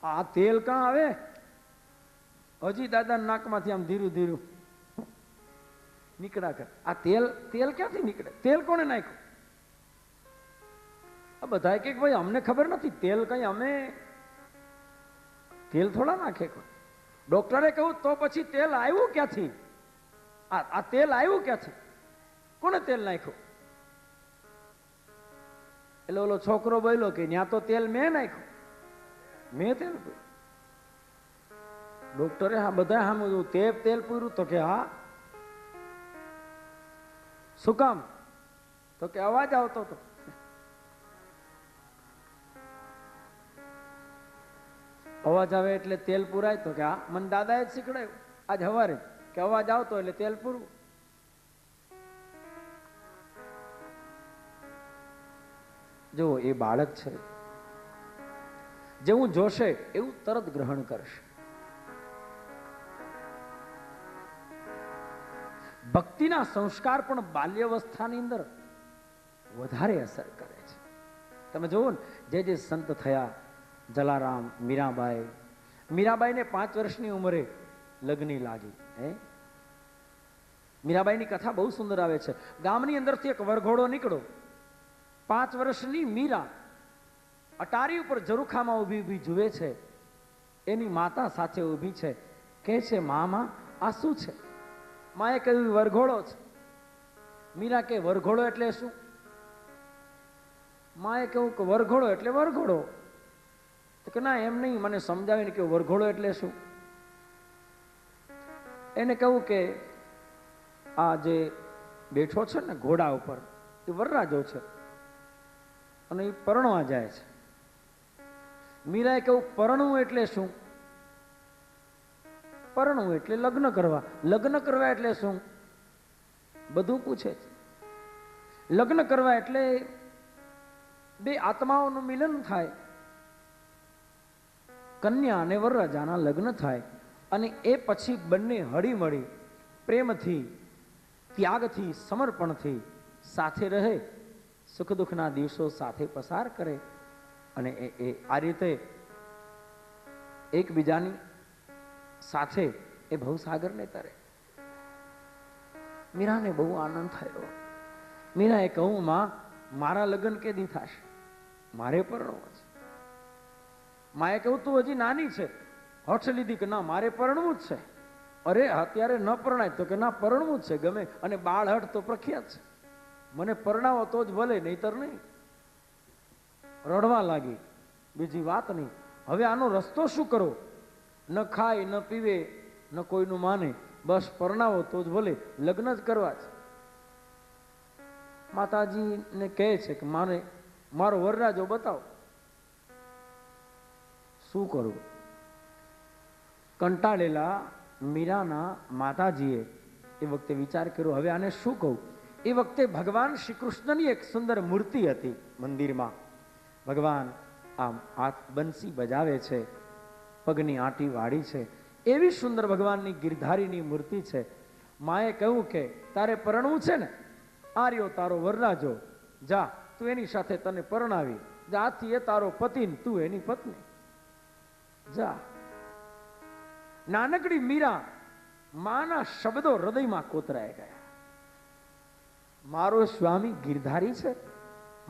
આ તેલ કાં આવે? હજી દાદા નાકમાંથી આમ ધીરું ધીરું નીકળ્યા કરે. આ તેલ તેલ ક્યાંથી નીકળે? તેલ કોણે નાખ્યું? આ બધા કે ભાઈ અમને ખબર નથી તેલ કઈ, અમે તેલ થોડા નાખે કોઈ. ડોક્ટરે કહ્યું તો પછી તેલ આવ્યું ક્યાંથી? આ તેલ આવ્યું ક્યાંથી? કોને તેલ નાખ્યું? એટલે ઓલો છોકરો બોલ્યો કે ત્યાં તો તેલ મેં નાખ્યું, મેં તેલ પૂર્યું. ડોક્ટરે હા બધા સામે તે તેલ પૂર્યું? તો કે હા. શું કામ? તો કે અવાજ આવતો હતો. અવાજ આવે એટલે તેલ પુરાય? તો કે હા, મને દાદાએ જ શીખડાયું આજ સવારે કે અવાજ આવતો એટલે તેલ પૂરવું. જો એ બાળક છે, જેવું જોશે એવું તરત ગ્રહણ કરશે. ભક્તિના સંસ્કાર પણ બાલ્યાવસ્થાની અંદર વધારે અસર કરે છે. તમે જુઓ ને, જે સંત થયા, જલારામ, મીરાબાઈને 5 વર્ષની ઉંમરે લગ્ન લાગી. મીરાબાઈની કથા બહુ સુંદર આવે છે. ગામની અંદરથી એક વરઘોડો નીકળો. 5 વર્ષની મીરા અટારી ઉપર ઝરૂખામાં ઊભી જુએ છે. એની માતા સાથે ઊભી છે. કહે છે, મામા આ શું છે? માએ કહ્યું વરઘોડો છે. મીરા કે વરઘોડો એટલે શું? માએ કહ્યું કે વરઘોડો એટલે વરઘોડો. તો કે ના એમ નહીં, મને સમજાવીને કે વરઘોડો એટલે શું. એને કહ્યું કે આ જે બેઠો છે ને ઘોડા ઉપર એ વરરાજો છે અને એ પરણવા જાય છે. મીરાએ કહ્યું પરણવું એટલે શું? પરણવું એટલે લગ્ન કરવા. લગ્ન કરવા એટલે શું? બધું પૂછે છે. લગ્ન કરવા એટલે 2 આત્માઓનું મિલન થાય, કન્યા અને વરરાજાના લગ્ન થાય અને એ પછી બંને હળીમળી પ્રેમથી, ત્યાગથી, સમર્પણથી સાથે રહે, સુખ દુઃખના દિવસો સાથે પસાર કરે અને એ આ રીતે એકબીજાની સાથે એ ભવસાગરને તરે. મીરાને બહુ આનંદ થયો. મીરાએ કહું, માં મારા લગ્ન કેદી થશે? મારે પરણવું છે. માએ કહ્યું તું હજી નાની છે. હઠ લીધી કે ના મારે પરણવું જ છે. અરે અત્યારે ન પરણાય? તો કે ના પરણવું જ છે. ગમે અને બાળ હઠ તો પ્રખ્યાત છે. મને પરણાવો તો જ ભલે, નહીતર નહીં. રડવા લાગી. બીજી વાત નહીં. હવે આનો રસ્તો શું કરો? ન ખાય ન પીવે ન કોઈનું માને, બસ પરણાવો તો જ ભલે, લગ્ન જ કરવા છે. માતાજીને કહે છે કે મારો વરરાજો બતાવો. શું કરવું? કંટાળેલા મીરાના માતાજીએ એ વખતે વિચાર કર્યો, હવે આને શું કહું? એ વખતે ભગવાન શ્રી કૃષ્ણની એક સુંદર મૂર્તિ હતી મંદિરમાં. ભગવાન આમ હાથ બંસી બજાવે છે, પગની આંટી વાળી છે, એવી સુંદર ભગવાનની ગિરધારીની મૂર્તિ છે. માએ કહ્યું કે તારે પરણવું છે ને, આ રહ્યો તારો વરરાજો, જા તું એની સાથે તને પરણાવી. જાથી એ તારો પતિ, તું એની પત્ની. જા. નાનકડી મીરા માના શબ્દો હૃદયમાં કોતરાઈ ગયા. મારો સ્વામી ગિરધારી છે,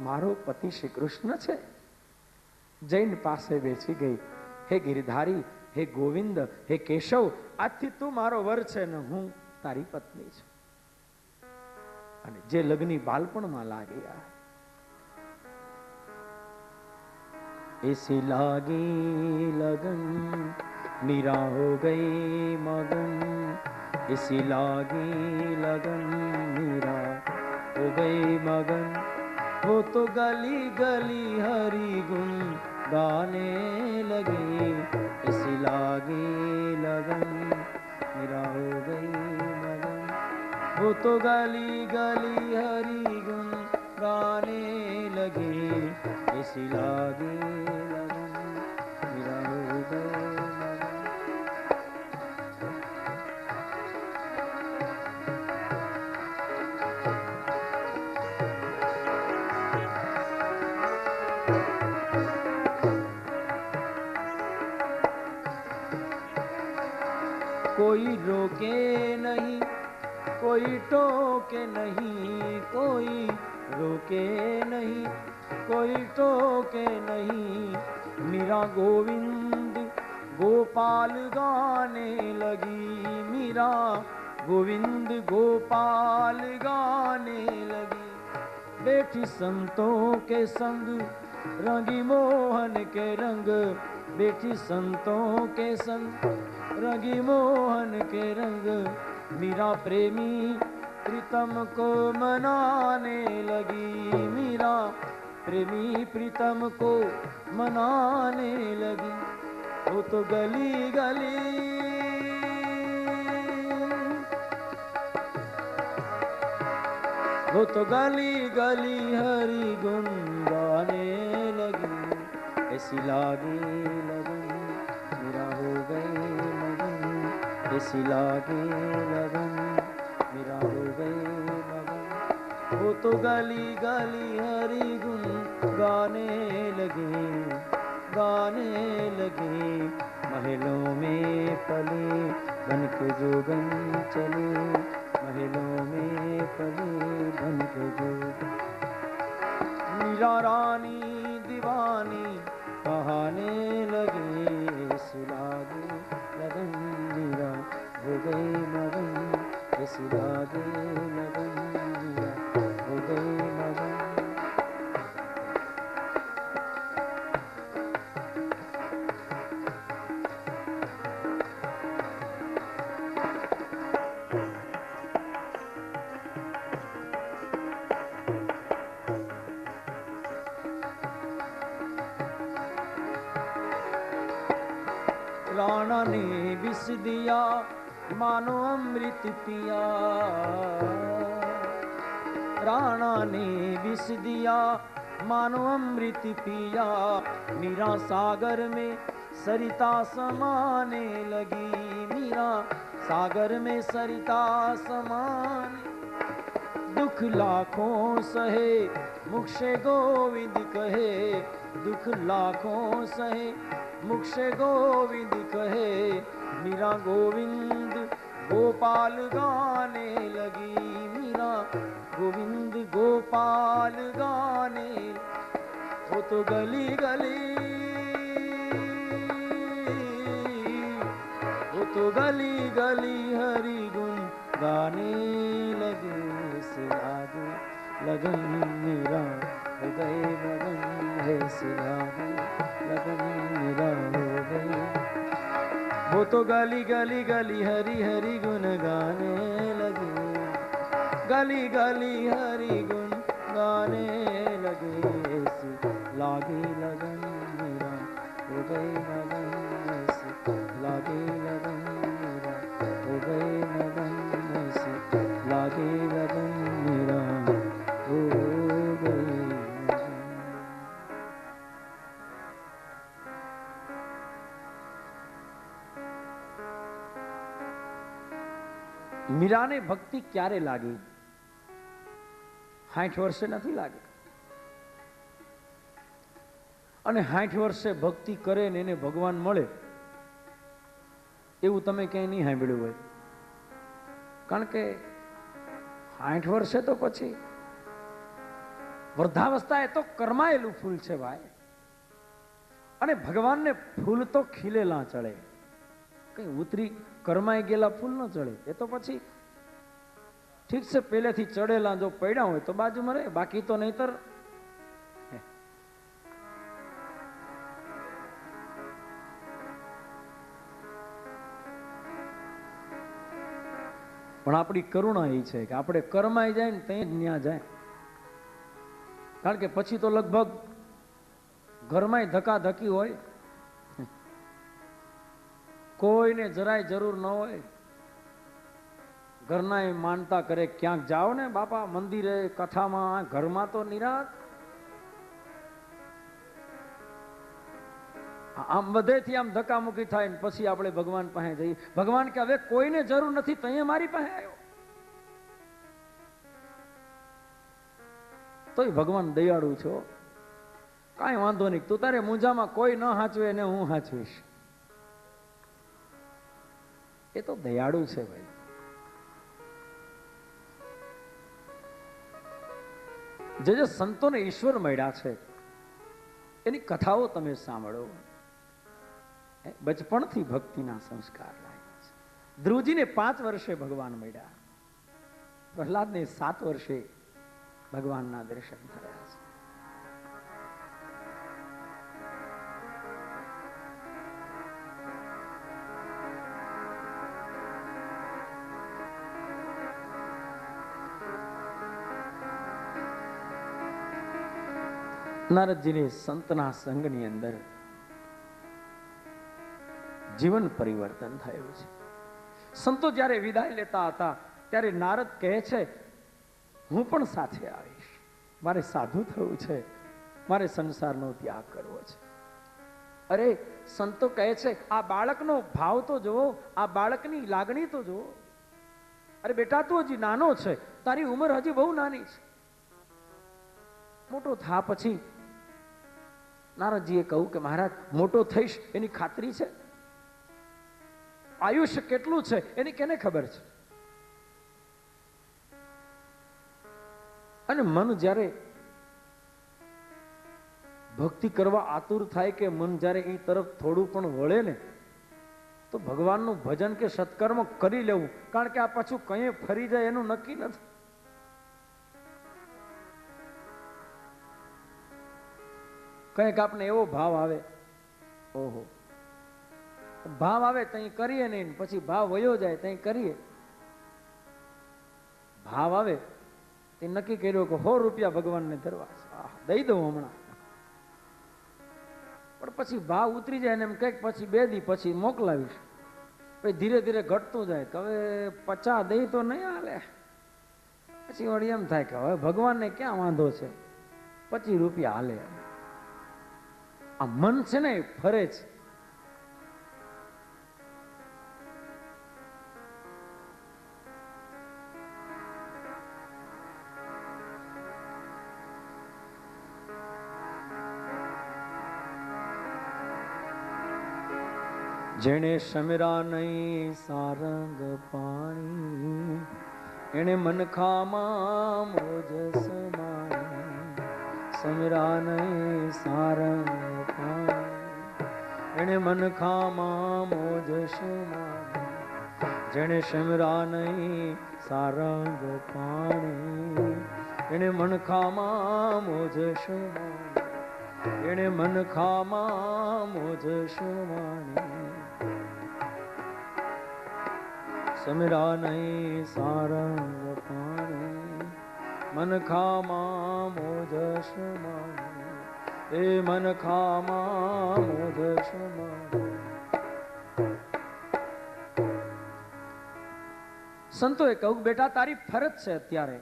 મારો પતિ શ્રી કૃષ્ણ છે. જૈન પાસે બેસી ગઈ. હે ગિરધારી, હે ગોવિંદ, હે કેશવ, આજથી તું મારો વર છે ને હું તારી પત્ની છું. અને જે લગ્ની બાલપણમાં લાગ્યા, એસી લાગી લગન मीरा हो गई मगन, इसी लागी लगन मीरा हो गई मगन. वो तो गली गली हरी गुन गाने लगी, इसी लागी लगन मीरा हो गई मगन. वो तो गली गली हरी गुन गाने लगी, इसी लागी लगन मीरा हो गई. कोई रोके नहीं, कोई टोके नहीं, कोई रोके नहीं, कोई टोके नहीं। मीरा गोविंद गोपाल गाने लगी, मीरा गोविंद गोपाल गाने लगी। बैठी संतों के संग रंगी मोहन के रंग, बैठी संतों के संग रंगी मोहन के रंग। मीरा प्रेमी प्रीतम को मनाने लगी, मीरा प्रेमी प्रीतम को मनाने लगी। वो तो गली गली, वो तो गली गली हरि गुण गाने लगी। ऐसी लागी लगन मेरा हो गई मगन, ऐसी लागी लगन मेरा हो गई मगन। वो तो गली गली हरि गुण गाने लगे, गाने लगे। महलों में पले बन के जोगन चले, महलों में पले बन के जोगन। मीरा रानी दीवानी कहाने लगे, सुलागे लगन मीरा हो गई मगन, सुलागे लगन मीरा हो गई मगन। राणा ने विष दिया मानो अमृत पिया, राणा ने विष दिया मानो अमृत पिया। मीरा सागर में सरिता समाने लगी, मीरा सागर में सरिता समाने। दुख लाखों सहे मुख से गोविंद कहे, दुख लाखों सहे मुख से गोविंद कहे। मीरा गोविंद गोपाल गाने लगी, मीरा गोविंद गोपाल गाने। वो तो गली गली, वो तो गली गली हरि गुण गाने लगे। से आगे लगन मेरा हो गए लगन है, से आगे लगन मेरा हो गई। वो तो गली गली गली हरि हरि गुण गाने लगे, गली गली हरि गुण गाने लगे। ऐसी लागी लगन मेरा हो गई लगन, ऐसी लागी लगन मेरा हो गई लगन, ऐसी लागी लगन मेरा हो गई। મીરાને ભક્તિ ક્યારે લાગી? 60 વર્ષે નથી લાગી. અને 60 વર્ષે ભક્તિ કરે ને એને ભગવાન મળે એવું તમે ક્યાંય નહીં સાંભળ્યું હોય. કારણ કે 60 વર્ષે તો પછી વૃદ્ધાવસ્થા એ તો કરમાયેલું ફૂલ છે ભાઈ. અને ભગવાનને ફૂલ તો ખીલેલા ચડે, કઈ ઉતરી કરમાઈ ગયેલા ફૂલ ન ચડે. એ તો પછી ઠીક છે પહેલેથી ચડેલા જો પડ્યા હોય તો બાજુમાં રહે, બાકી તો નહીતર. પણ આપણી કરુણા એ છે કે આપણે કરમાઈ જાય ને ત્યાં જ ન્યા જાય. કારણ કે પછી તો લગભગ ઘરમાં ધક્કા ધક્કી હોય, કોઈને જરાય જરૂર ન હોય. ઘરના એ માનતા કરે ક્યાંક જાઓ ને બાપા મંદિરે કથામાં, ઘરમાં તો નિરાત. આમ બધેથી આમ ધક્કા મુક્કી થાય ને પછી આપણે ભગવાન પાસે જઈએ. ભગવાન કે હવે કોઈને જરૂર નથી, તઈએ મારી પાસે આવ્યો. તોય ભગવાન દયાળુ છો, કાંઈ વાંધો નહીં, તું તારે મૂંઝામાં કોઈ ન હાચવે ને હું હાચવીશ. એ તો દયાળુ છે ભાઈ. જે સંતોને ઈશ્વર મળ્યા છે એની કથાઓ તમે સાંભળો. બચપણથી ભક્તિના સંસ્કાર લાગ્યા છે. ધ્રુવજીને 5 વર્ષે ભગવાન મળ્યા, પ્રહલાદને 7 વર્ષે ભગવાનના દર્શન થયા છે. નારદજીને સંતના સંગની અંદર જીવન પરિવર્તન થયું છે. સંતો જ્યારે વિદાય લેતા હતા ત્યારે નારદ કહે છે, હું પણ સાથે આવીશ, મારે સાધુ થવું છે, મારે સંસારનો ત્યાગ કરવો છે. અરે સંતો કહે છે, આ બાળકનો ભાવ તો જુઓ, આ બાળકની લાગણી તો જુઓ. અરે બેટા તું હજી નાનો છે, તારી ઉંમર હજી બહુ નાની છે. મોટો થા પછી નારદજીએ કહ્યું કે મહારાજ મોટો થઈશ એની ખાતરી છે? આયુષ્ય કેટલું છે એની કેને ખબર છે? અને મન જ્યારે ભક્તિ કરવા આતુર થાય કે મન જ્યારે એ તરફ થોડું પણ વળે ને તો ભગવાનનું ભજન કે સત્કર્મ કરી લેવું, કારણ કે આ પાછું કંઈ ફરી જાય એનું નક્કી નથી. કંઈક આપને એવો ભાવ આવે, ઓહો ભાવ આવે તઈ કરીએ નહીં, પછી ભાવ વયો જાય તઈ કરીએ. ભાવ આવે તે નક્કી કર્યો કે 100 રૂપિયા ભગવાનને ધરવા દઈ દઉં હમણાં, પણ પછી ભાવ ઉતરી જાય ને એમ કંઈક પછી 2 દી પછી મોકલાવીશ, પછી ધીરે ધીરે ઘટતું જાય કે હવે 50 દઈ તો નહીં હાલે. પછી વળી એમ થાય કે હવે ભગવાનને ક્યાં વાંધો છે, 25 રૂપિયા હાલે. આ મન છે ને ફરે છે. જેણે શમરા નહીં સારંગ પાણી, એને મનખામાં મોજ સમાણી. શમરા નહીં સારંગ પાણી, એને મનખામાં મોજ સમાણી. જેણે શમરા નહીં સારંગ પાણી, એને મનખામાં મોજ સમાણી. એને મનખામાં મોજ સમાણી. સમરા નહીં સારંગ પાણી, મનખામાં મોજ સમાણી. એ મનખામાં મોજ સમાણી. સંતોએ કહ્યું બેટા તારી ફરજ છે અત્યારે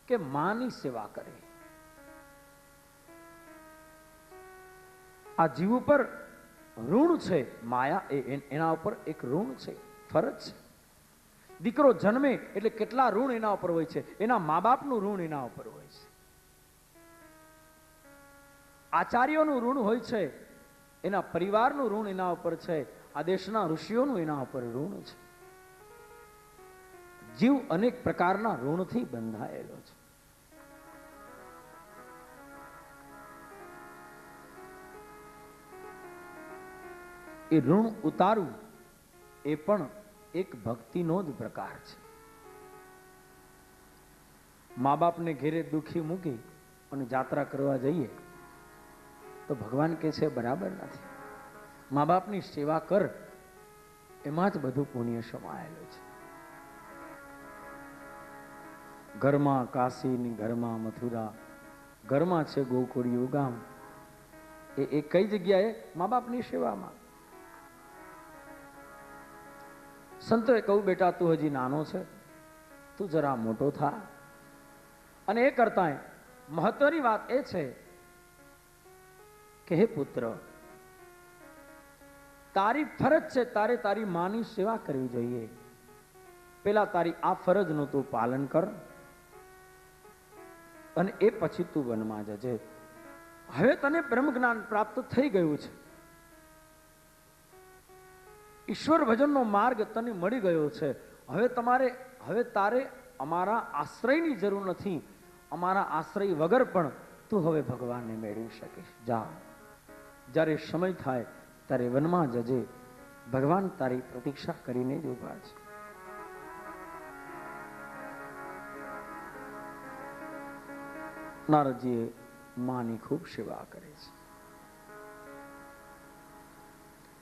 કે માની સેવા કરે. આ જીવ ઉપર ઋણ છે, માયા એના ઉપર એક ઋણ છે, ફરજ છે. દીકરો જન્મે એટલે કેટલા ઋણ એના ઉપર હોય છે, એના મા બાપનું ઋણ એના ઉપર હોય છે, આચાર્યોનું ઋણ હોય છે, એના પરિવારનું ઋણ એના ઉપર છે, આ દેશના ઋષિઓનું એના ઉપર ઋણ છે. જીવ અનેક પ્રકારના ઋણથી બંધાયેલો છે. એ ઋણ ઉતારવું એ પણ એક ભક્તિનો જ પ્રકાર છે. મા બાપને ઘેરે દુખી મૂકી અને જાત્રા કરવા જઈએ તો ભગવાન કહે છે બરાબર નથી. મા બાપની સેવા કર, એમાં જ બધું પુણ્ય સમાયેલું છે. ઘરમાં કાશી, ઘરમાં મથુરા, ઘરમાં છે ગોકુળિયું ગામ. એ કઈ જગ્યાએ? મા બાપની સેવામાં. સંતોએ કહ્યું બેટા તું હજી નાનો છે, તું જરા મોટો થા. અને એ કરતા મહત્વની વાત એ છે કે હે પુત્ર, તારી ફરજ છે, તારે તારી માની સેવા કરવી જોઈએ. પેલા તારી આ ફરજનું તું પાલન કર અને એ પછી તું વનમાં જજે. હવે તને બ્રહ્મ જ્ઞાન પ્રાપ્ત થઈ ગયું છે, ઈશ્વર ભજનનો માર્ગ તને મળી ગયો છે. હવે તારે અમારા આશ્રયની જરૂર નથી. અમારા આશ્રય વગર પણ તું હવે ભગવાનને મેળવી શકીશ. જા, જ્યારે સમય થાય ત્યારે વનમાં જજે. ભગવાન તારી પ્રતીક્ષા કરીને જ ઉભા છે. નારદજીએ માની ખૂબ સેવા કરે છે.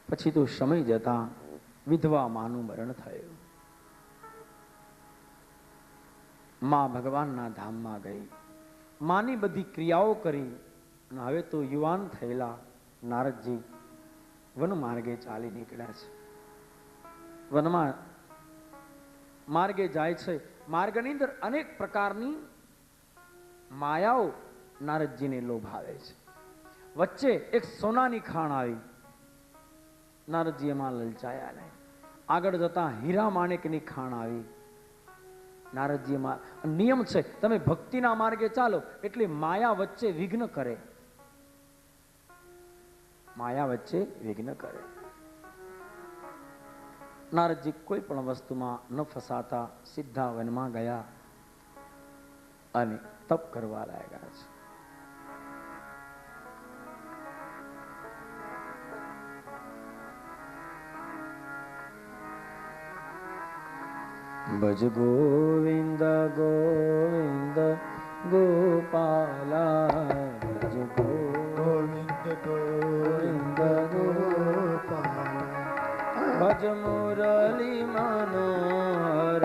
પછી તો સમય જતા વિધવા માનું મરણ થયું. માં ભગવાનના ધામમાં ગઈ, માની બધી ક્રિયાઓ કરી. હવે તો યુવાન થયેલા નારદજી વન માર્ગે ચાલી નીકળ્યા છે. વનમાં માર્ગે જાય છે. માર્ગની અંદર અનેક પ્રકારની માયાઓ નારદજીને લોભાવે છે. વચ્ચે એક સોનાની ખાણ આવી. નારદજી એમાં લલચાયા નહીં. આગળ જતા હીરા માણેકની ખાણ આવી. નારદજી એમાં નિયમ છે, તમે ભક્તિના માર્ગે ચાલો એટલે માયા વચ્ચે વિઘ્ન કરે. માયા વચ્ચે વિઘ્ન કરે. નારદજી કોઈ પણ વસ્તુમાં ન ફસાતા સીધા વનમાં ગયા અને તપ કરવા લાગ્યા છે. ભજ ગોવિંદ ગોવિંદ ગોપાલા. ભજ ગોવિંદ ગોવિંદ ગોપાલા. ભજ મુરલી મનોહર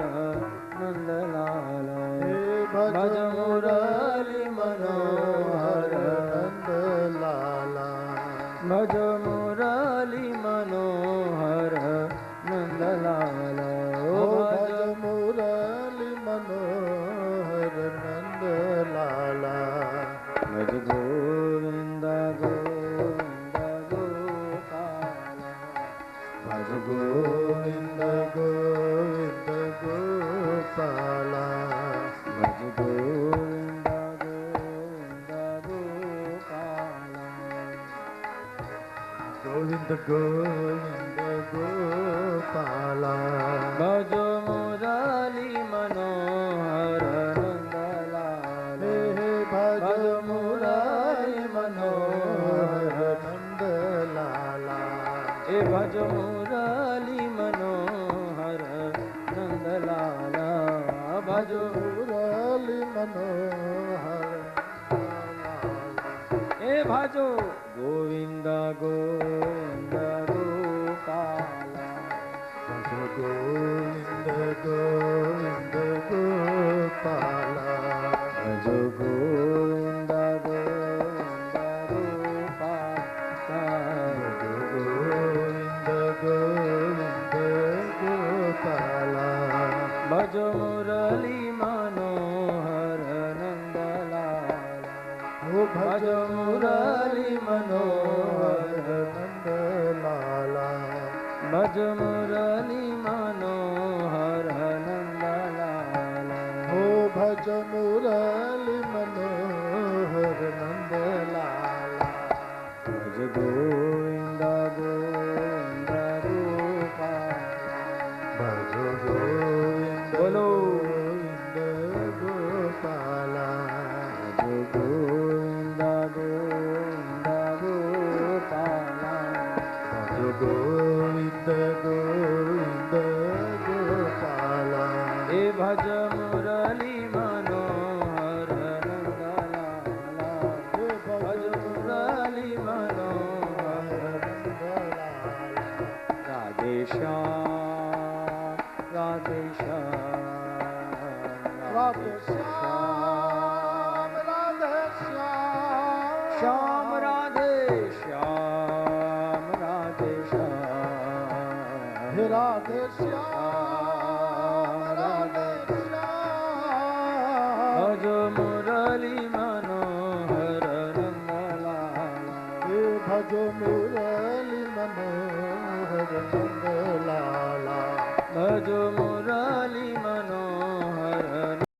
નંદલાલ. ભજ મુરલી મનોહર નંદલાલ. ભજ મુરલી મનોહર નંદલાલ. ભજ મુરલી મનોહર નંદલાલ. ભજ ગોવિંદ ગોવિંદ ગોપાલ. ભજ ગોવિંદ ગોવિંદ ગોપાલ. ભજ ગોવિંદ ગોવિંદ ગોપાલ. ગોવિંદ ગોવિંદ ગોપાલ. ભજ મુરલી મનોહર નંદલાલ. ભજ મુરલી મનોહર નંદલાલ. એ ભજ મુરલી મનોહર નંદલાલ. ભજ મુરલી મનોહર. એ ભજો ગોવિંદ ગોવિંદ ગોપાલ. ભજ ગોવિંદ ગોવિંદ ગોપાલ. ભજ ગોવિંદ ગોવિંદ ગોપાલ. ગોવિંદ ગોવિંદ ગોપાલ. ભજ મુરલી મનોહર નંદલાલ. ભજ મુરલી મનોહર નંદલાલ. ભજ મુરલી મનોહર નંદલાલ. ભજ મુરલી મનોહર નંદલાલ. ભજ ગોવિંદ ગોવિંદ ગોપાલ. ભજ ગોવિંદ બોલો ગોવિંદ ગોપાલ. ભજ ગોવિંદ ગોવિંદ ગોપાલ. ભજ ગોવિંદ ગોવિંદ ગોપાલ. એ ભજ મુરલી મનોહર નંદલાલ. ભજ મુરલી મનોહર નંદલાલ. રાધે શ્યામ રાધે શ્યામ રાધે શ્યામ રાધે શ્યામ. શ્યામ રાધે શ્યામ રાધે શ્યામ. હે રાધે શ્યામ રાધે શ્યામ. ભજ મુરલી મનોહર નંદલાલ. હે ભજ મુરલી મનોહર નંદલાલ. ભજ